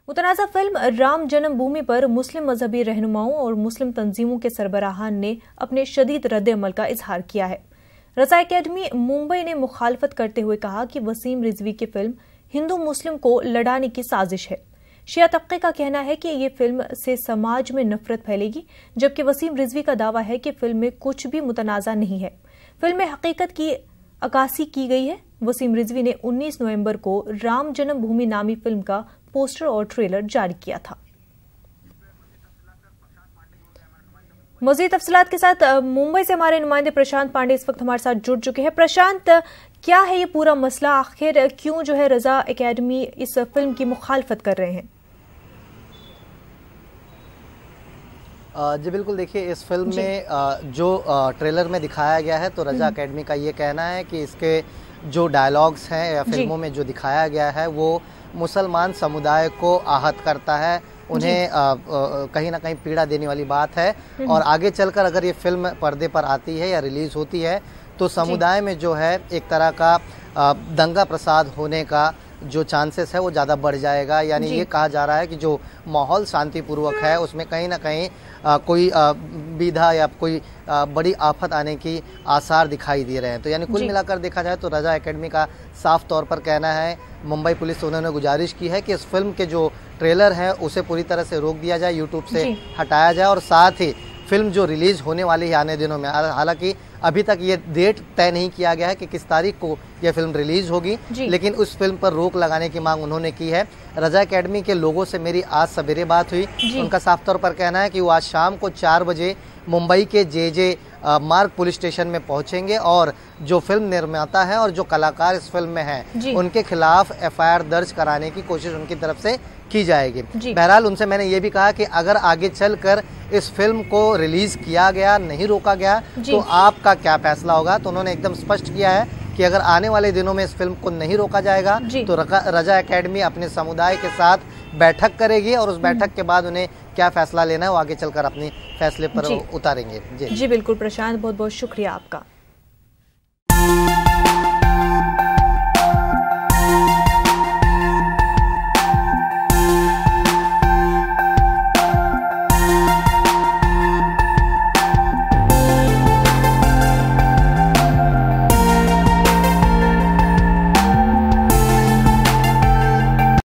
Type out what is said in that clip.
मुतनाज़ा film Ram जन्मभूमि पर मुस्लिम मजहबी रहनुमाओं और मुस्लिम तंजीमों के सरबराहान ने अपने शदीद रद्द-ए-अमल का इजहार किया है। रज़ा एकेडमी मुंबई ने मुखालफत करते हुए कहा कि वसीम रिजवी की फिल्म हिंदू मुस्लिम को लड़ाने की साजिश है। शिया तबके का कहना है कि ये फिल्म से समाज में नफरत फैलेगी, जबकि वसीम रिजवी का दावा है कि फिल्म में कुछ भी मुतनाज़ा नहीं है। फिल्म में हकीकत की अक्कासी की गई है। वसीम रिजवी ने 19 नवंबर को राम जन्मभूमि नामी फिल्म का पोस्टर और ट्रेलर जारी किया था। मजीद तफसीलात के साथ मुंबई से हमारे नुमाइंदे प्रशांत पांडे इस वक्त हमारे साथ जुड़ चुके हैं। प्रशांत, क्या है ये पूरा मसला? आखिर क्यों जो है रज़ा एकेडमी इस फिल्म की मुखालफत कर रहे हैं? जी बिल्कुल, देखिए इस फिल्म में जो ट्रेलर में दिखाया गया है तो रज़ा एकेडमी का ये कहना है कि इसके जो डायलॉग्स हैं या फिल्मों में जो दिखाया गया है वो मुसलमान समुदाय को आहत करता है, उन्हें कहीं ना कहीं पीड़ा देने वाली बात है। और आगे चलकर अगर ये फिल्म पर्दे पर आती है या रिलीज़ होती है तो समुदाय में जो है एक तरह का दंगा प्रसाद होने का जो चांसेस है वो ज़्यादा बढ़ जाएगा। यानी ये कहा जा रहा है कि जो माहौल शांतिपूर्वक है उसमें कहीं ना कहीं कोई विधा या कोई बड़ी आफत आने की आसार दिखाई दे रहे हैं। तो यानी कुल मिलाकर देखा जाए तो रज़ा एकेडमी का साफ तौर पर कहना है, मुंबई पुलिस से उन्होंने गुजारिश की है कि इस फिल्म के जो ट्रेलर है उसे पूरी तरह से रोक दिया जाए, यूट्यूब से हटाया जाए और साथ ही फिल्म जो रिलीज होने वाली है आने दिनों में, हालांकि अभी तक ये डेट तय नहीं किया गया है कि किस तारीख को यह फिल्म रिलीज होगी, लेकिन उस फिल्म पर रोक लगाने की मांग उन्होंने की है। रज़ा एकेडमी के लोगों से मेरी आज सवेरे बात हुई, उनका साफ तौर पर कहना है कि वो आज शाम को 4 बजे मुंबई के जे मार्ग पुलिस स्टेशन में पहुंचेंगे और जो फिल्म निर्माता है और जो कलाकार इस फिल्म में हैं उनके खिलाफ FIR दर्ज कराने की कोशिश उनकी तरफ से की जाएगी। बहरहाल उनसे मैंने ये भी कहा कि अगर आगे चलकर इस फिल्म को रिलीज किया गया, नहीं रोका गया, तो आपका क्या फैसला होगा। तो उन्होंने एकदम स्पष्ट किया है कि अगर आने वाले दिनों में इस फिल्म को नहीं रोका जाएगा तो रज़ा एकेडमी अपने समुदाय के साथ बैठक करेगी और उस बैठक के बाद उन्हें क्या फैसला लेना है वो आगे चलकर अपने फैसले पर उतारेंगे। जी बिल्कुल प्रशांत, बहुत बहुत शुक्रिया आपका।